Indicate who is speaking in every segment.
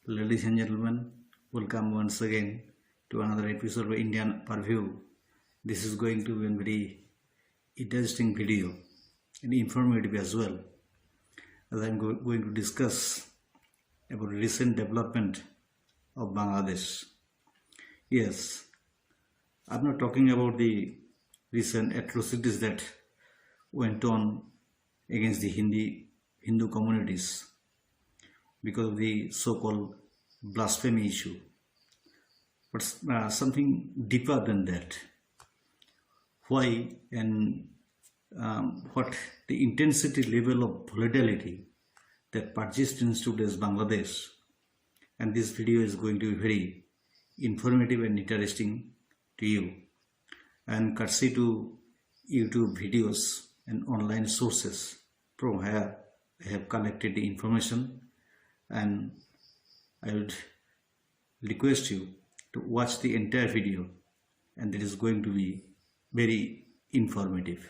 Speaker 1: Ladies and gentlemen, welcome once again to another episode of Indian Purview. This is going to be a very interesting video and informative as well, as I am going to discuss about recent development of Bangladesh. Yes, I am not talking about the recent atrocities that went on against the Hindu communities because of the so-called blasphemy issue, but something deeper than that. Why and what the intensity level of volatility that persists in today's Bangladesh, and this video is going to be very informative and interesting to you, and courtesy to YouTube videos and online sources from where I have collected the information, and I would request you to watch the entire video, and it is going to be very informative.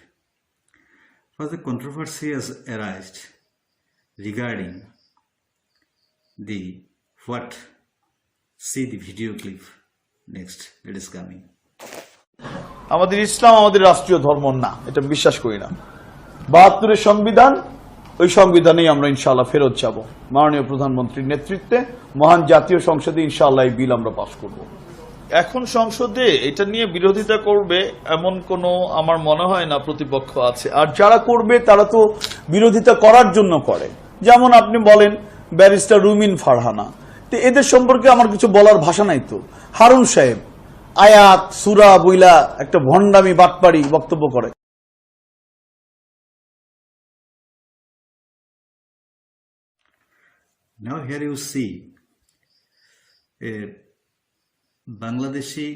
Speaker 1: First, the controversy has arisen regarding the what. See the video clip next. It is coming.
Speaker 2: আমাদের ইসলাম আমাদের রাষ্ট্রীয় ধর্ম না, এটা বিশ্বাস করি না। ৭২ এর সংবিধান, ওই সংবিধানেই আমরা ইনশাআল্লাহ ফেরত যাব। মাননীয় প্রধানমন্ত্রীর নেতৃত্বে মহান জাতীয় সংসদে ইনশাআল্লাহ এই বিল আমরা পাস করব। এখন সংসদে এটা নিয়ে বিরোধিতা করবে এমন কোনো আমার মনে হয় না প্রতিপক্ষ আছে, আর যারা করবে তারা তো বিরোধিতা করার জন্য করে। যেমন আপনি বলেন ব্যারিস্টার রুমিন ফারহানা, তো এদের সম্পর্কে আমার কিছু বলার ভাষা নাই। তো হারুন সাহেব আয়াত সূরা বইলা একটা ভণ্ডামি বাটপাড়ি বক্তব্য করে।
Speaker 1: Now here you see a Bangladeshi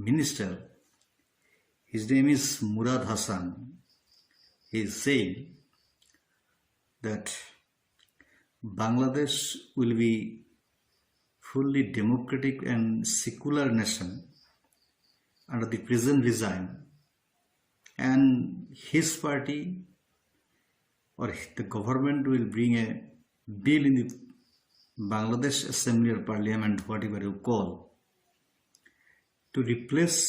Speaker 1: minister. His name is Murad Hasan. He is saying that Bangladesh will be fully democratic and secular nation under the present regime, and his party or the government will bring a bill in the Bangladesh Assembly or Parliament, whatever you call, to replace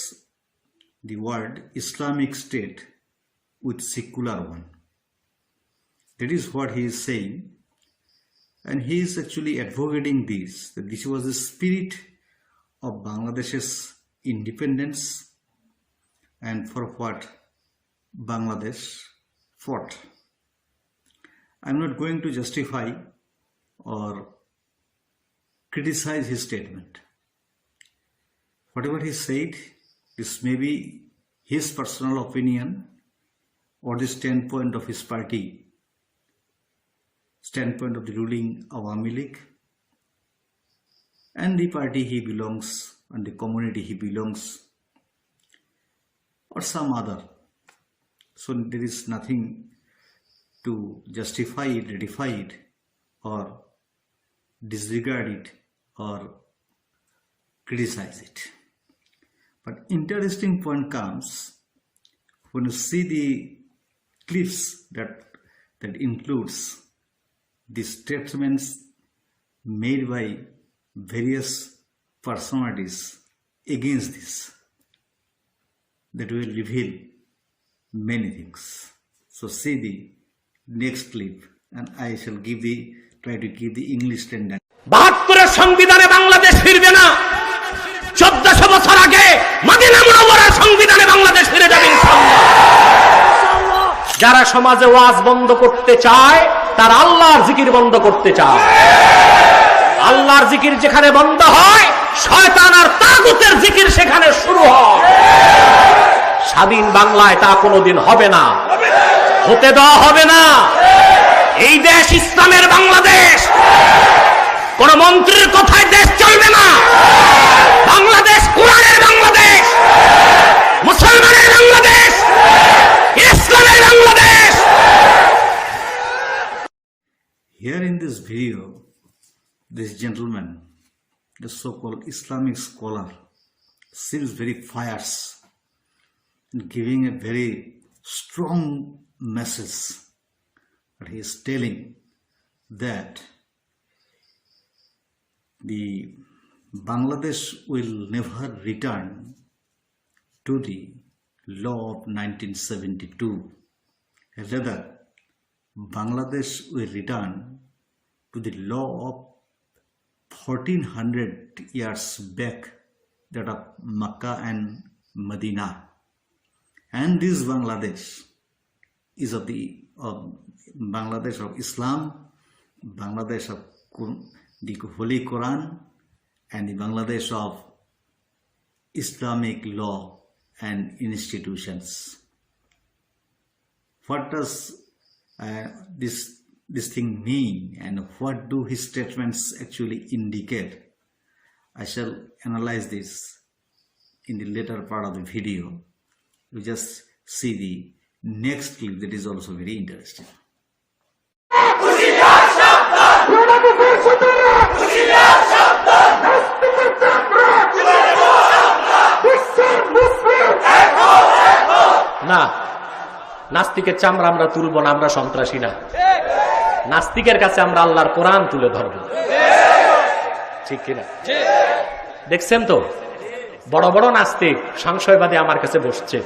Speaker 1: the word Islamic State with secular one. That is what he is saying, and he is actually advocating this, that this was the spirit of Bangladesh's independence and for what Bangladesh fought. I am not going to justify or criticize his statement. Whatever he said, this may be his personal opinion or the standpoint of his party, standpoint of the ruling Awami League and the party he belongs and the community he belongs, or some other. So there is nothing to justify it, ratify it, or disregard it, or criticize it. But interesting point comes when you see the clips that includes the statements made by various personalities against this, that will reveal many things. So see the next clip, and I shall try to give the English standard.
Speaker 3: ৭২ এর সংবিধানে বাংলাদেশ ফিরবে না। ১৪০০ বছর আগে Medina মুনাওয়ারার সংবিধানে বাংলাদেশ ফিরে যাবে ইনশাআল্লাহ। যারা সমাজে ওয়াজ বন্ধ করতে চায়, তারা আল্লাহর জিকির বন্ধ করতে চায়। আল্লাহর জিকির যেখানে বন্ধ হয়, শয়তান আর তাগুতের জিকির সেখানে শুরু হয়। স্বাধীন বাংলায় তা কোনোদিন হবে না, হতে দেওয়া হবে না। এই দেশ ইসলামের বাংলাদেশ, কোন মন্ত্রীর কথায় দেশ চলবে না। বাংলাদেশ কোরআনের বাংলাদেশ, মুসলমানের বাংলাদেশ, ইসলামের Bangladesh.
Speaker 1: Here in this video, this gentleman, the so-called Islamic scholar, seems very fierce, giving a very strong message. But he is telling that the Bangladesh will never return to the law of 1972. Rather, Bangladesh will return to the law of 1400 years back, that of Makkah and Medina. And this Bangladesh is of the Bangladesh of Islam, Bangladesh of the Holy Quran, and the Bangladesh of Islamic law and institutions. What does this thing mean, and what do his statements actually indicate? I shall analyze this in the later part of the video. You just see the next clip that is also very interesting.
Speaker 3: না, নাস্তিকের চামড়া আমরা তুলব না, আমরা সন্ত্রাসী না। নাস্তিকের কাছে আমরা আল্লাহর কোরআন তুলে ধরব, ঠিক কিনা? দেখছেন তো, বড় বড় নাস্তিক সংশয়বাদী আমার কাছে বসছে।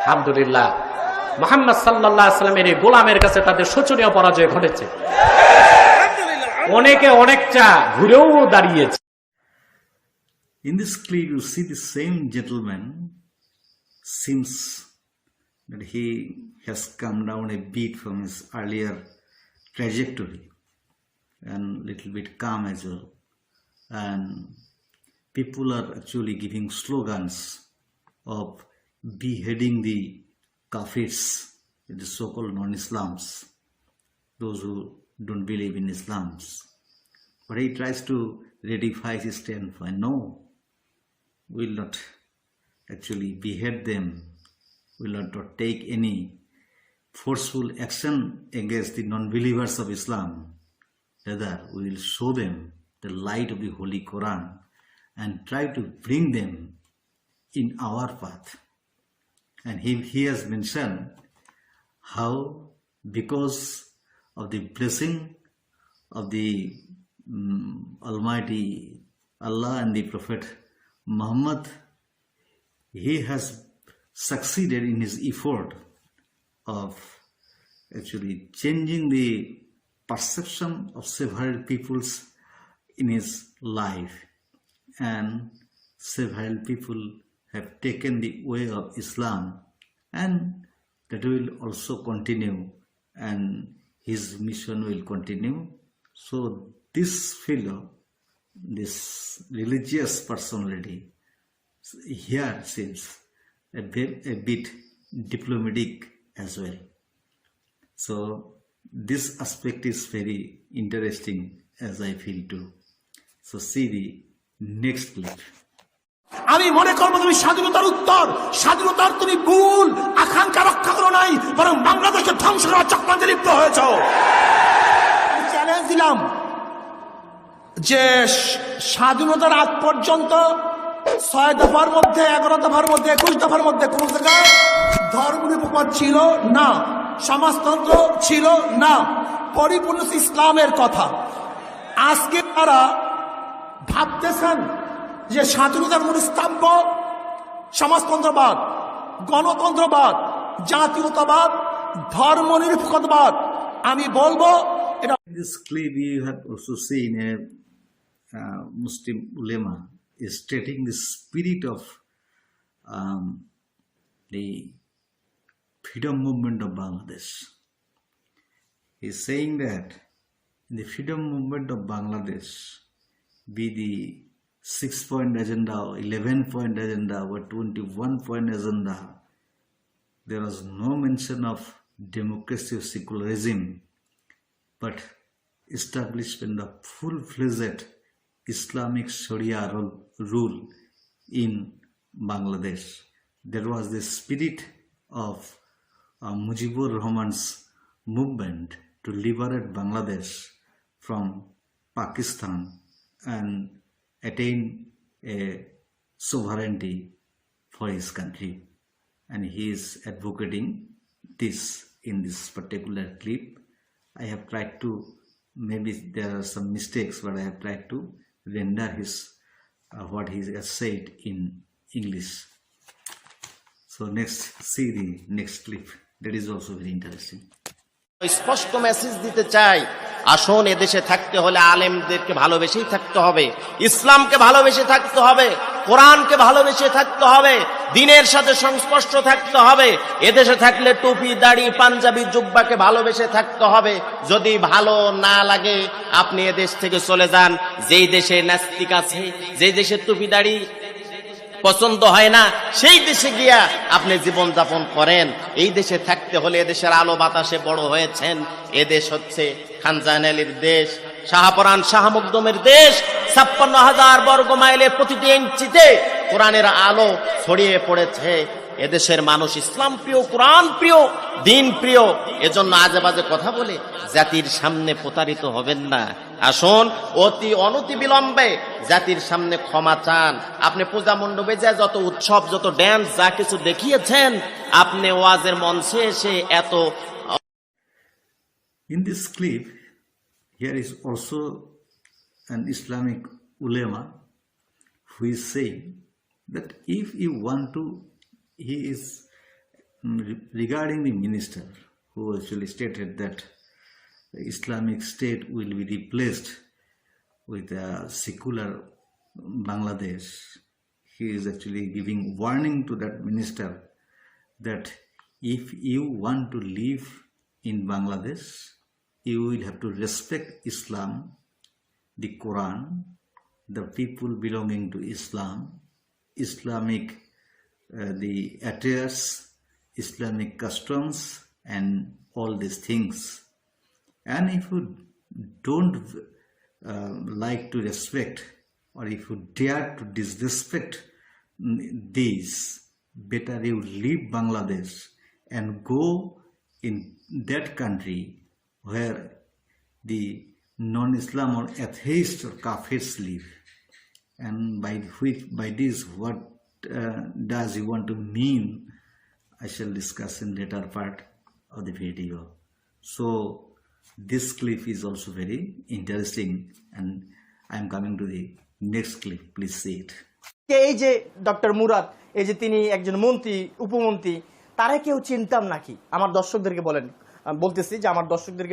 Speaker 3: আলহামদুলিল্লাহ, মুহাম্মদ সাল্লাল্লাহু আলাইহি ওয়াসাল্লামের এই গোলামের কাছে তাদের শোচনীয় পরাজয় ঘটেছে। অনেকে অনেকটা ঘুরেও দাঁড়িয়েছে।
Speaker 1: In this clip, you see the same gentleman seems that he has come down a bit from his earlier trajectory and little bit calm as well. And people are actually giving slogans of beheading the kafirs, the so-called non-Islams, those who don't believe in Islams. But he tries to redefine his standpoint. No, will not actually behead them, will not take any forceful action against the non-believers of Islam. Rather, we will show them the light of the Holy Quran and try to bring them in our path. And he has mentioned how, because of the blessing of the Almighty Allah and the Prophet Muhammad, he has succeeded in his effort of actually changing the perception of several peoples in his life, and several people have taken the way of Islam, and that will also continue, and his mission will continue. So this fellow, this religious personality, here seems a bit diplomatic as well. So this aspect is very interesting, as I feel too. So see the next clip.
Speaker 4: আমি মনে করবো তুমি স্বাধীনতার তুমি ভুল আকাঙ্ক্ষা রক্ষা করো নাই, বরং বাংলাদেশের ধ্বংস করার চক্রান্তে লিপ্ত হয়েছ। চ্যালেঞ্জ দিলাম যে স্বাধীনতার আগ পর্যন্ত 6 দফার মধ্যে, 11 দফার মধ্যে, 21 দফার মধ্যে কোন জায়গায় ধর্মনিরপেক্ষতা ছিল না, সমাজতন্ত্র ছিল না, পরিপূর্ণ ইসলামের কথা। আজকে তারা ভাবতেছেন যে স্বাধীনতার মূল স্তম্ভ সমাজতন্ত্রবাদ, গণতন্ত্রবাদ, জাতীয়তাবাদ, ধর্মনিরপেক্ষতাবাদ। আমি বলবো এটা।
Speaker 1: In this clip, you have also seen a Muslim ulema is stating the spirit of the freedom movement of Bangladesh. He is saying that in the freedom movement of Bangladesh, be the 6-point agenda, or 11-point agenda, or 21-point agenda, there was no mention of democracy or secularism, but establishment of full-fledged Islamic Sharia rule in Bangladesh. There was the spirit of Mujibur Rahman's movement to liberate Bangladesh from Pakistan and attain a sovereignty for his country. And he is advocating this in this particular clip. I have tried to maybe there are some mistakes, but I have tried to render his what he has said in English. So next, see the next clip. That is also very interesting.
Speaker 3: স্পষ্ট message দিতে চাই, আসুন এদেশে থাকতে হলে আলেমদেরকে ভালোবেসেই থাকতে হবে, ইসলামকে ভালোবেসে থাকতে হবে, কোরআনকে ভালোবেসে থাকতে হবে, দ্বীনের সাথে সংস্পর্শ থাকতে হবে। এদেশে থাকলে টুপি দাড়ি পাঞ্জাবি জুব্বাকে ভালোবেসে থাকতে হবে। যদি ভালো না লাগে আপনি এদেশ থেকে চলে যান। যেই দেশে নাস্তিক আছে, যেই দেশে টুপি দাড়ি পছন্দ হয় না, সেই দেশে গিয়া আপনি জীবন যাপন করেন। এই দেশে থাকতে হলে এদেশের আলো বাতাসে বড় হয়েছেন। এদেশ হচ্ছে খানজাহান আলীর দেশ, শাহপরান শাহ মখদুমের দেশ। 56,000 বর্গ মাইলে প্রতিটি ইঞ্চিতে কোরআনের আলো ছড়িয়ে পড়েছে। এদেশের মানুষ ইসলাম প্রিয়, কোরআন প্রিয়, দিন প্রিয়। এজন্য আজে বাজে কথা বলে জাতির সামনে প্রতারিত হবেন না। আসুন অনতি বিলম্বে জাতির সামনে ক্ষমা চান। আপনি পূজা মণ্ডপে যা যত উৎসব যত ড্যান্স যা কিছু দেখিয়েছেন, আপনি ওয়াজের মঞ্চে এসে এত।
Speaker 1: In this clip, here is also an Islamic ulema who is saying that if you want to, he is regarding the minister who actually stated that the Islamic State will be replaced with a secular Bangladesh. He is actually giving warning to that minister that if you want to live in Bangladesh, you will have to respect Islam, the Quran, the people belonging to Islam, Islamic the attires, Islamic customs, and all these things. And if you don't like to respect, or if you dare to disrespect these, better you leave Bangladesh and go in that country where the non-Islam or atheists or kafirs live. And by this, what does he want to mean? I shall discuss in later part of the video. So this clip is also very interesting, and I am coming to the next clip. Please see it.
Speaker 5: এই যে doctor Murad, এই যে তিনি একজন মন্ত্রী উপমন্ত্রী, তারা কেউ চিনতাম নাকি? আমার দর্শকদেরকে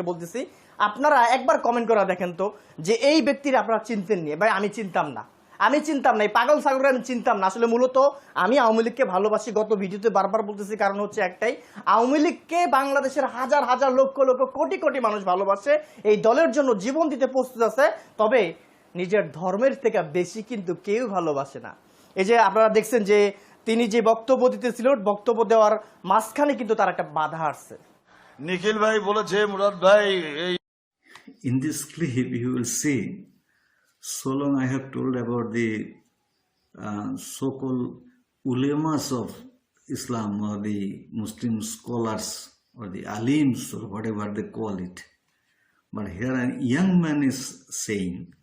Speaker 5: বলতেছি আপনারা একবার কমেন্ট করে দেখেন তো যে এই ব্যক্তির আপনারা চিনতেন নি? ভাই আমি চিনতাম না, এই পাগল ছাগলকে আমি চিনতাম না। আসলে মূলত আমি আওয়ামী লীগকে ভালোবাসি, গত ভিডিওতে বারবার বলতেছি, কারণ হচ্ছে একটাই, আওয়ামী লীগকে বাংলাদেশের হাজার হাজার লক্ষ লক্ষ কোটি কোটি মানুষ ভালোবাসে, এই দলের জন্য জীবন দিতে প্রস্তুত আছে। তবে নিজের ধর্মের থেকে বেশি কিন্তু কেউ ভালোবাসে না। এই যে আপনারা দেখছেন যে তিনি যে বক্তব্য দিতেছিল, বক্তব্য দেওয়ার মাঝখানে কিন্তু তার একটা বাধা আসছে।
Speaker 2: নিখিল ভাই বলেছে, মুরাদ ভাই
Speaker 1: In this clip you will see, so long I have told about the so-called ulemas of Islam, or the Muslim scholars, or the alims, or whatever they call it. But here a young man is saying,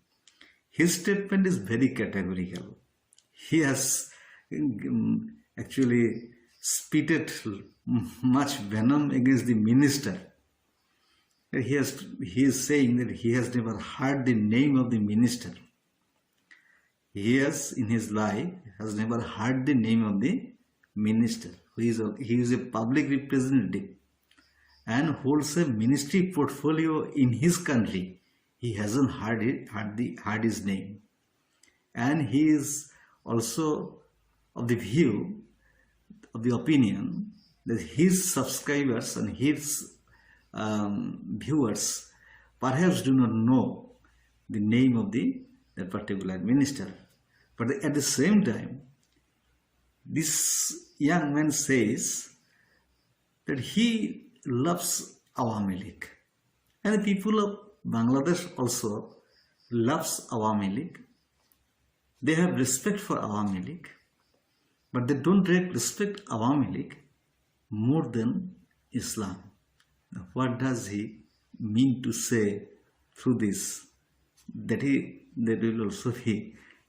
Speaker 1: his statement is very categorical. He has actually spitted much venom against the minister. He is saying that he has never heard the name of the minister. He has in his life has never heard the name of the minister. He is a public representative and holds a ministry portfolio in his country. He hasn't heard his name, and he is also of the view, of the opinion, that his subscribers and his viewers perhaps do not know the name of that particular minister. But at the same time, this young man says that he loves Awami League, and the people of Bangladesh also loves Awami League. They have respect for Awami League, but they don't respect Awami League more than Islam. Now, what does he mean to say through this? That will also be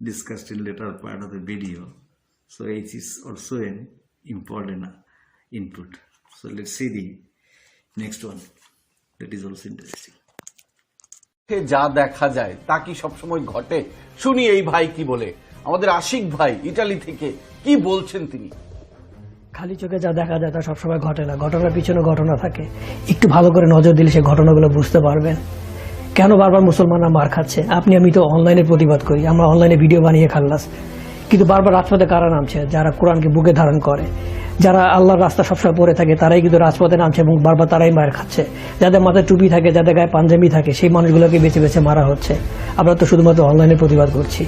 Speaker 1: discussed in later part of the video. So it is also an important input. So let's see the next one. That is also interesting.
Speaker 6: যা দেখা যায় তা কি সবসময় ঘটে? শুনি এই ভাই কি বলে। আমাদের আশিক ভাই ইটালি থেকে কি বলছেন তিনি।
Speaker 7: খালি চোখে যা দেখা যায় তা সবসময় ঘটে না, ঘটনার পিছনে ঘটনা থাকে। একটু ভালো করে নজর দিলে সেই ঘটনাগুলো বুঝতে পারবেন। কেন বারবার মুসলমানরা মার খাচ্ছে? আমি তো অনলাইনে প্রতিবাদ করি, আমরা অনলাইনে ভিডিও বানিয়ে খাল্লাস, কিন্তু বারবার রাজপথে কারা নামছে? যারা কোরআনকে বুকে ধারণ করে, যারা আল্লাহর রাস্তা সবসময় পড়ে থাকে, তারাই কিন্তু রাজপথে নামছে এবং বারবার তারাই মার খাচ্ছে। যাদের মাথায় টুপি থাকে, যাদের গায়ে পাঞ্জাবি থাকে, সেই মানুষগুলোকে বেছে বেছে মারা হচ্ছে। আমরা তো শুধুমাত্র অনলাইনে প্রতিবাদ করছি।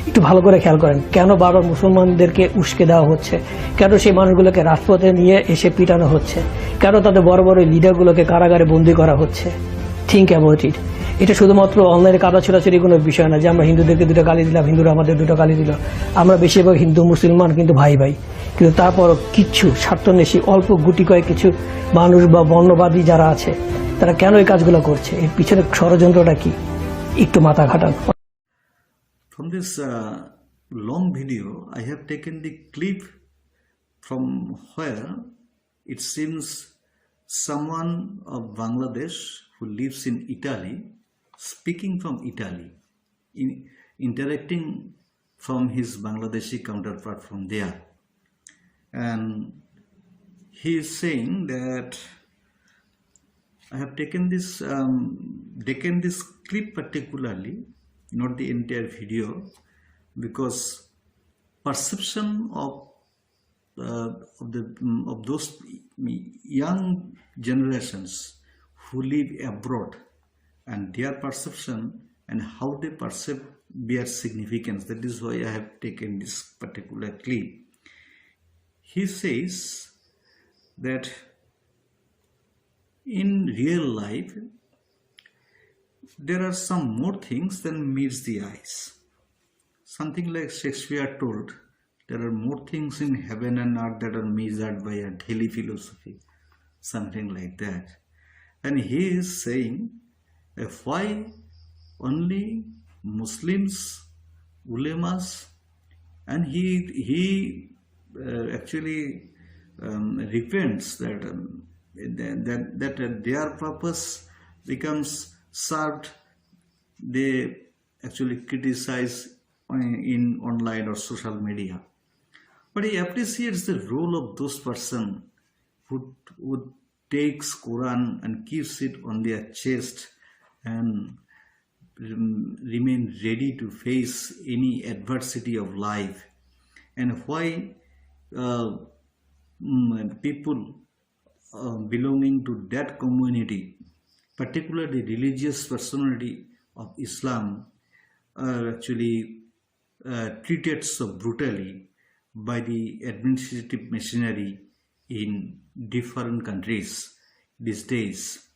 Speaker 7: একটু ভালো করে খেয়াল করেন, কেন বারবার মুসলমানদেরকে উস্কে দেওয়া হচ্ছে? কেন সেই মানুষগুলোকে রাজপথে নিয়ে এসে পিটানো হচ্ছে? কেন তাদের বড় বড় লিডারগুলোকে কারাগারে বন্দী করা হচ্ছে? Think about it. এটা শুধুমাত্র অনলাইনে কাদা ছোড়াছড়ি কোনো বিষয় না যে আমরা হিন্দুদেরকে দুটো গালি দিলাম, হিন্দুরা আমাদের দুটো গালি দিল। আমরা বেশিরভাগ হিন্দু মুসলমান কিন্তু ভাই ভাই, কিন্তু তারপরও কিচ্ছু স্বার্থন্বেষী অল্প গুটি কয়েক কিছু মানুষ বা বর্ণবাদী যারা আছে, তারা কেন এই কাজগুলো করছে? এর পিছনে ষড়যন্ত্রটা কি? একটু মাথা খাটান।
Speaker 1: From this long video, I have taken the clip from where it seems someone of Bangladesh who lives in Italy, speaking from Italy, interacting from his Bangladeshi counterpart from there. And he is saying that I have taken this clip particularly, not the entire video, because perception of those young generations who live abroad and their perception and how they perceive their significance. That is why I have taken this particular clip. He says that in real life there are some more things than meets the eyes. Something like Shakespeare told, there are more things in heaven and earth that are measured by a daily philosophy. Something like that. And he is saying, why only Muslims, ulemas, and he actually repents that their purpose becomes served. They actually criticize in online or social media, but he appreciates the role of those person who takes Quran and keeps it on their chest and remain ready to face any adversity of life. And why people belonging to that community, particularly religious personality of Islam, are actually treated so brutally by the administrative machinery in different countries these days.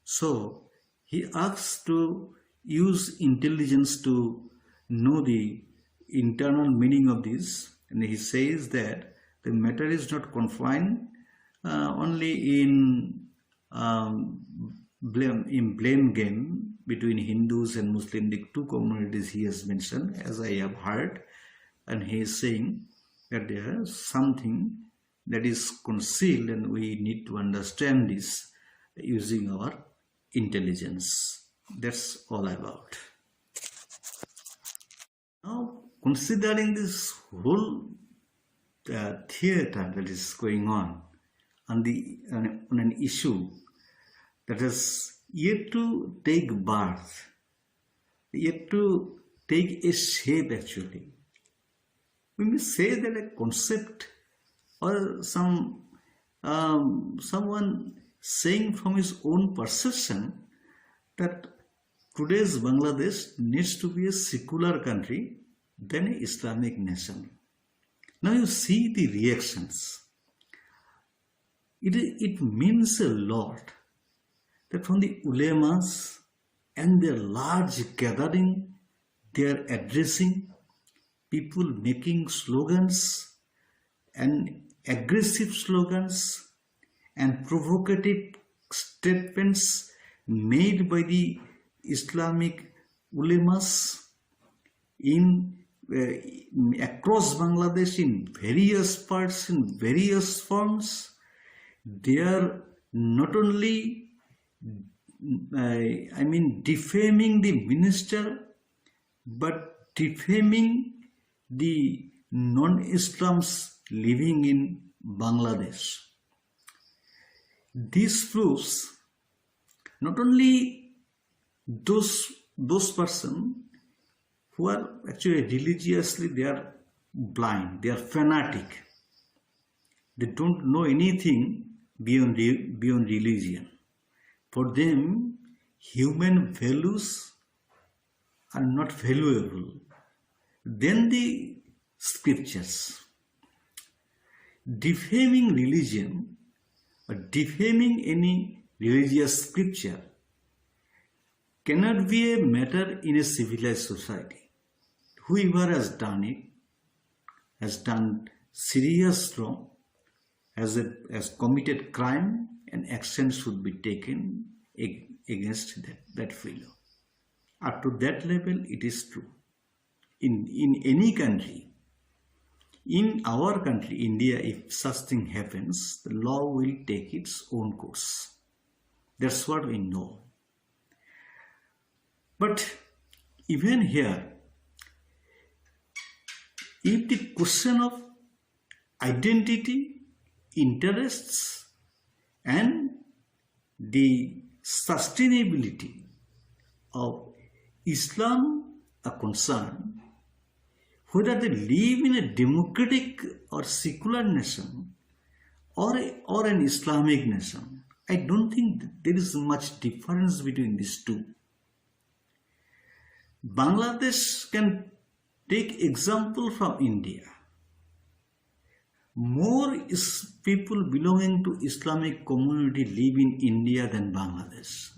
Speaker 1: So he asks to use intelligence to know the internal meaning of this, and he says that the matter is not confined only in blame game between Hindus and Muslim, the two communities he has mentioned, as I have heard. And he is saying that there is something that is concealed and we need to understand this using our intelligence. That's all about. Now, considering this whole theater that is going on an issue that has yet to take birth, yet to take a shape actually. We may say that a concept or someone saying from his own perception that today's Bangladesh needs to be a secular country than an Islamic nation. Now you see the reactions. It means a lot that from the ulemas and their large gathering, they are addressing people, making slogans and aggressive slogans and provocative statements made by the Islamic ulemas in across Bangladesh in various parts, in various forms. They are not only I mean defaming the minister, but defaming the non-Islams living in Bangladesh. This proves not only those persons who are actually religiously, they are blind, they are fanatic, they don't know anything beyond religion. For them, human values are not valuable. Then the scriptures. Defaming religion or defaming any religious scripture cannot be a matter in a civilized society. Whoever has done it has done serious wrong, has committed crime, and action should be taken against that fellow. Up to that level, it is true. In any country, in our country, India, if such thing happens, the law will take its own course. That's what we know. But even here, if the question of identity, interests, and the sustainability of Islam are concerned, whether they live in a democratic or secular nation or an Islamic nation, I don't think there is much difference between these two. Bangladesh can take example from India. More people belonging to Islamic community live in India than Bangladesh.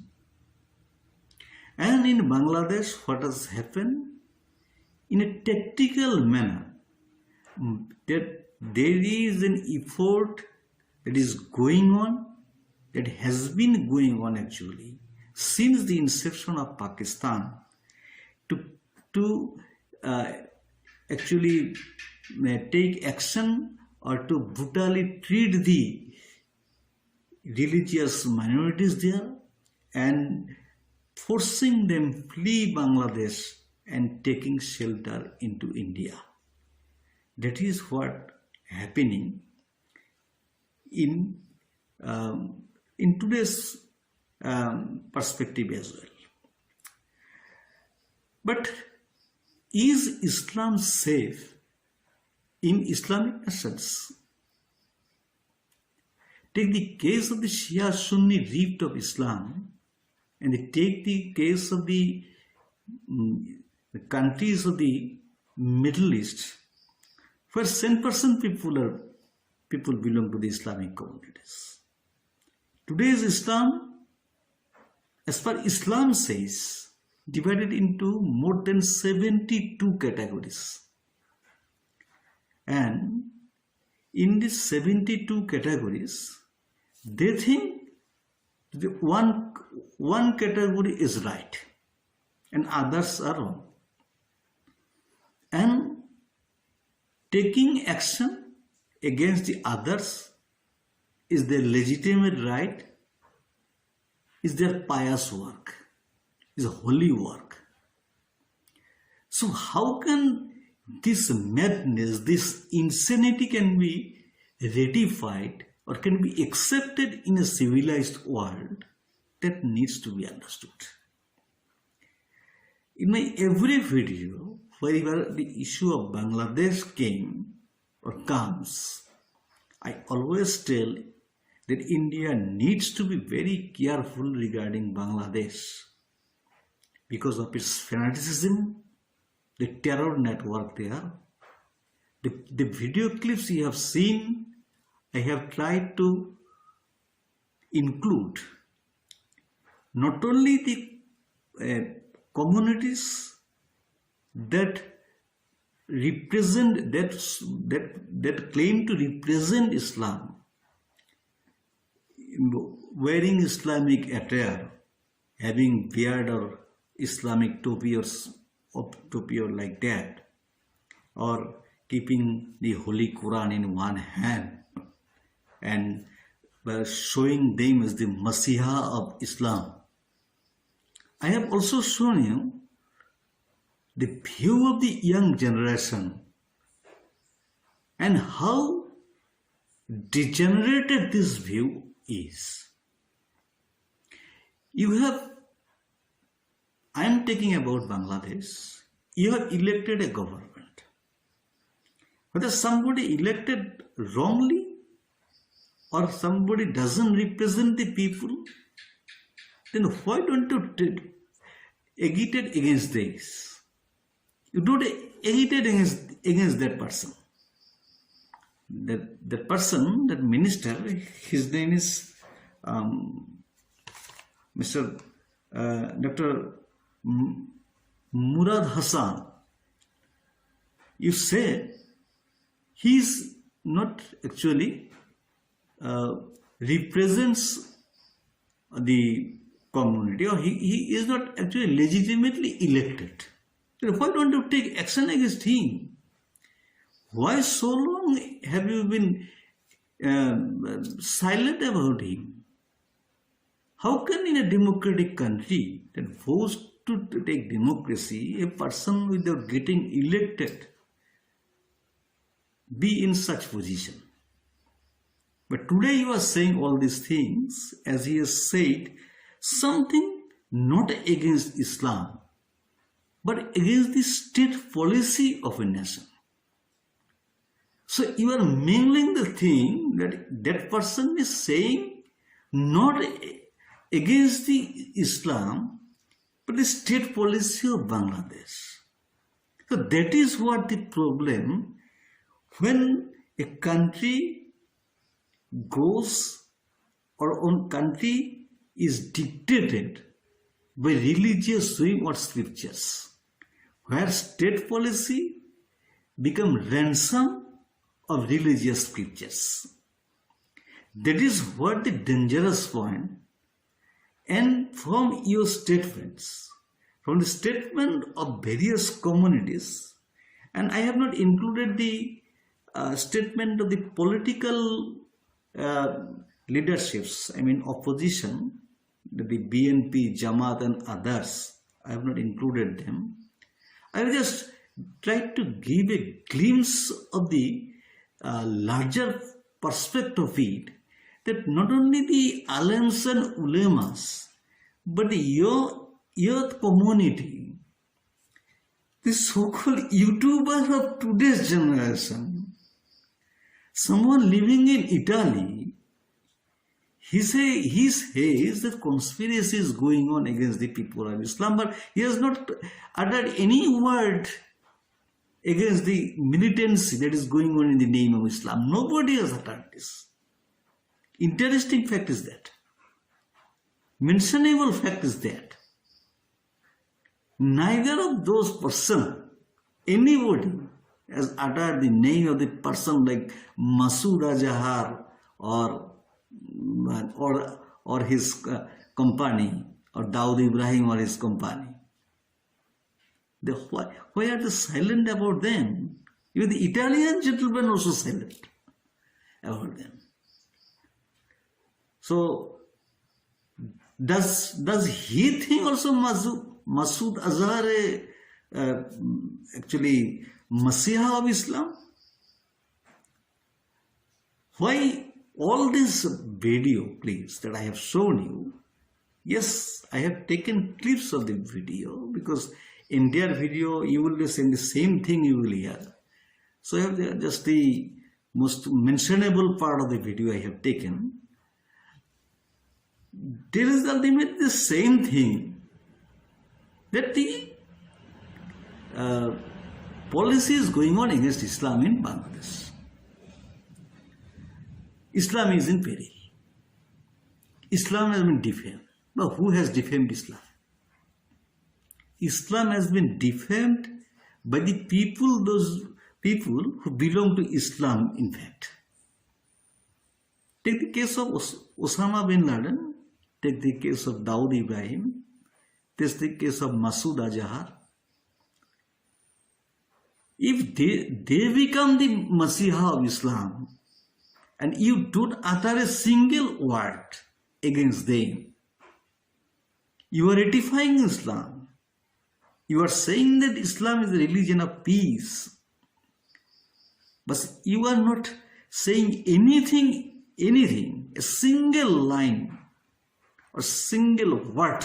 Speaker 1: And in Bangladesh, what has happened? In a tactical manner, that there is an effort that is going on, that has been going on actually since the inception of Pakistan to actually take action or to brutally treat the religious minorities there and forcing them flee Bangladesh and taking shelter into India. That is what happening in today's perspective as well. But is Islam safe in Islamic nations? Take the case of the Shia-Sunni rift of Islam, and take the case of the countries of the Middle East, where 10% people belong to the Islamic communities. Today's Islam, as far Islam says, divided into more than 72 categories. And in these 72 categories, they think the one category is right and others are wrong. And taking action against the others is their legitimate right, is their pious work, is holy work. So how can this madness, this insanity can be ratified or can be accepted in a civilized world? That needs to be understood. In my every video, wherever the issue of Bangladesh came or comes, I always tell that India needs to be very careful regarding Bangladesh because of its fanaticism, the terror network there. The video clips you have seen, I have tried to include not only the communities that represent, that claim to represent Islam, wearing Islamic attire, having beard or Islamic topi or like that, or keeping the Holy Quran in one hand and showing them as the Messiah of Islam. I have also shown you the view of the young generation and how degenerated this view is. I am talking about Bangladesh. You have elected a government. Whether somebody elected wrongly or somebody doesn't represent the people, then why don't you agitate against this? You don't agitate against that person. That person, that minister, his name is Mr. Dr. Murad Hasan. You say he is not actually represents the community, or he is not actually legitimately elected. Then why don't you take action against him? Why so long have you been silent about him? How can in a democratic country that votes to take democracy, a person without getting elected be in such position? But today you are saying all these things as he has said something not against Islam, but against the state policy of a nation. So you are mingling the thing that person is saying not against the Islam, but the state policy of Bangladesh. So that is what the problem when a country goes or one country is dictated by religious swing or scriptures, where state policy become ransom of religious scriptures. That is what the dangerous point. And from your statements, from the statement of various communities, and I have not included the statement of the political leaderships, I mean opposition, the BNP-Jamaat and others, I have not included them. I will just try to give a glimpse of the larger perspective of it, that not only the alims and ulemas, but the youth community, the so-called YouTubers of today's generation, someone living in Italy, he says that conspiracy is going on against the people of Islam, but he has not uttered any word against the militancy that is going on in the name of Islam. Nobody has uttered this. Interesting fact is that. Mentionable fact is that. Neither of those persons, anybody, has uttered the name of the person like Masood Azhar or his company, or Dawood Ibrahim or his company. Why are they silent about them? Even the Italian gentlemen also silent about them. So, does he think also Masood Azhar actually Masiha of Islam? Why all this video clips that I have shown you? Yes, I have taken clips of the video because in their video you will be saying the same thing you will hear. So I have just the most mentionable part of the video I have taken. There is ultimately the same thing, that the policy is going on against Islam in Bangladesh. Islam is in peril. Islam has been defamed. But who has defamed Islam? Islam has been defamed by the people, those people who belong to Islam, in fact. Take the case of Osama bin Laden, take the case of Dawood Ibrahim, take the case of Masood Azhar. If they become the Masiha of Islam, and you don't utter a single word against them, You are ratifying Islam. You are saying that Islam is a religion of peace. But you are not saying anything, a single line or single word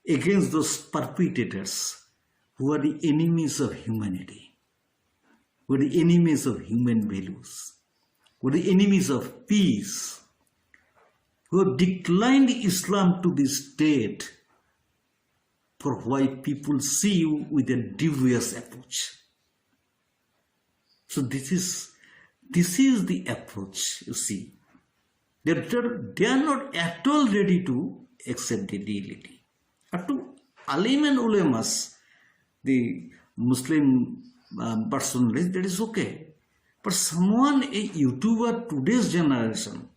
Speaker 1: against those perpetrators who are the enemies of humanity, who are the enemies of human values, who are the enemies of peace, who have declined Islam to the state for why people see you with a dubious approach. So this is the approach, you see. They are not at all ready to accept the reality. Up to alim and ulemas, the Muslim personality, that is okay. But someone, a YouTuber today's generation,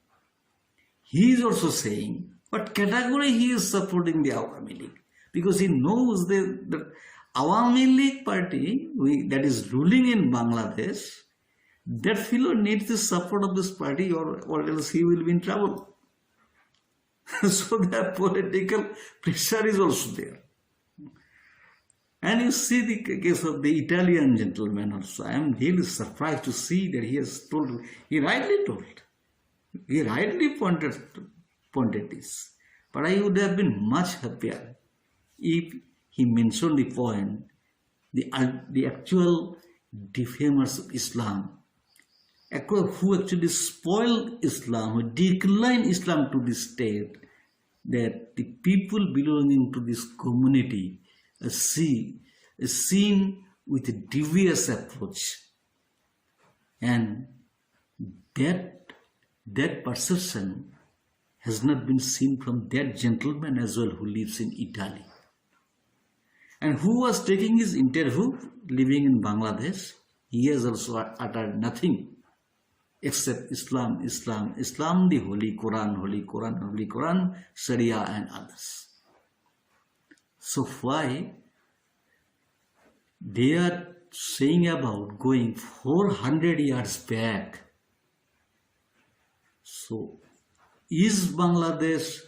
Speaker 1: he is also saying what category he is supporting the Awami League. Because he knows the Awami League party that is ruling in Bangladesh, that fellow needs the support of this party or else he will be in trouble. So the political pressure is also there. And you see the case of the Italian gentleman also. I am really surprised to see that he has told, he rightly pointed this. But I would have been much happier if he mentioned the point, the actual defamers of Islam, who actually spoiled Islam, who declined Islam to the state, that the people belonging to this community are seen with a devious approach. And that perception has not been seen from that gentleman as well who lives in Italy. And who was taking his interview living in Bangladesh, he has also uttered nothing except Islam, the Holy Quran, Sharia and others. So why they are saying about going 400 years back? So is Bangladesh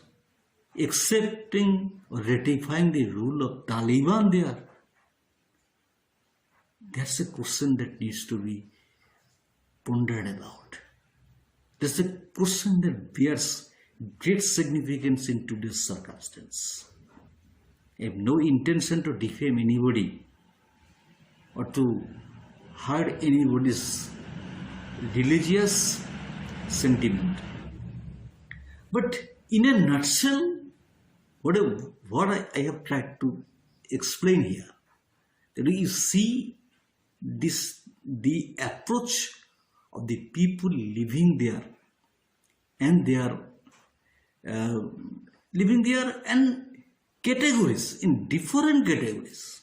Speaker 1: accepting or ratifying the rule of Taliban there? That's a question that needs to be pondered about. That's a question that bears great significance in today's circumstance. I have no intention to defame anybody or to hurt anybody's religious sentiment. But in a nutshell, what I have tried to explain here, that you see the approach of the people living there, and they are living there and categories, in different categories.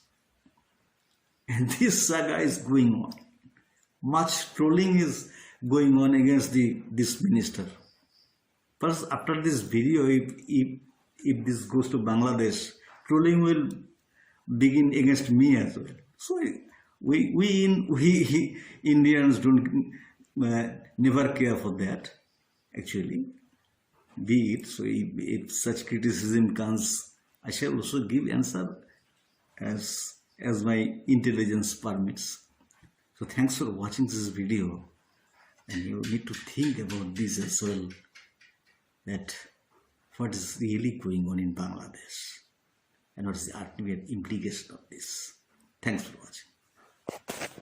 Speaker 1: And this saga is going on. Much trolling is going on against this minister. First, after this video, if this goes to Bangladesh, trolling will begin against me as well. So we Indians don't never care for that, actually. Be it. So if such criticism comes, I shall also give answer as my intelligence permits. So thanks for watching this video, and you need to think about this as well, that what is really going on in Bangladesh and what is the ultimate implication of this. Thanks for watching.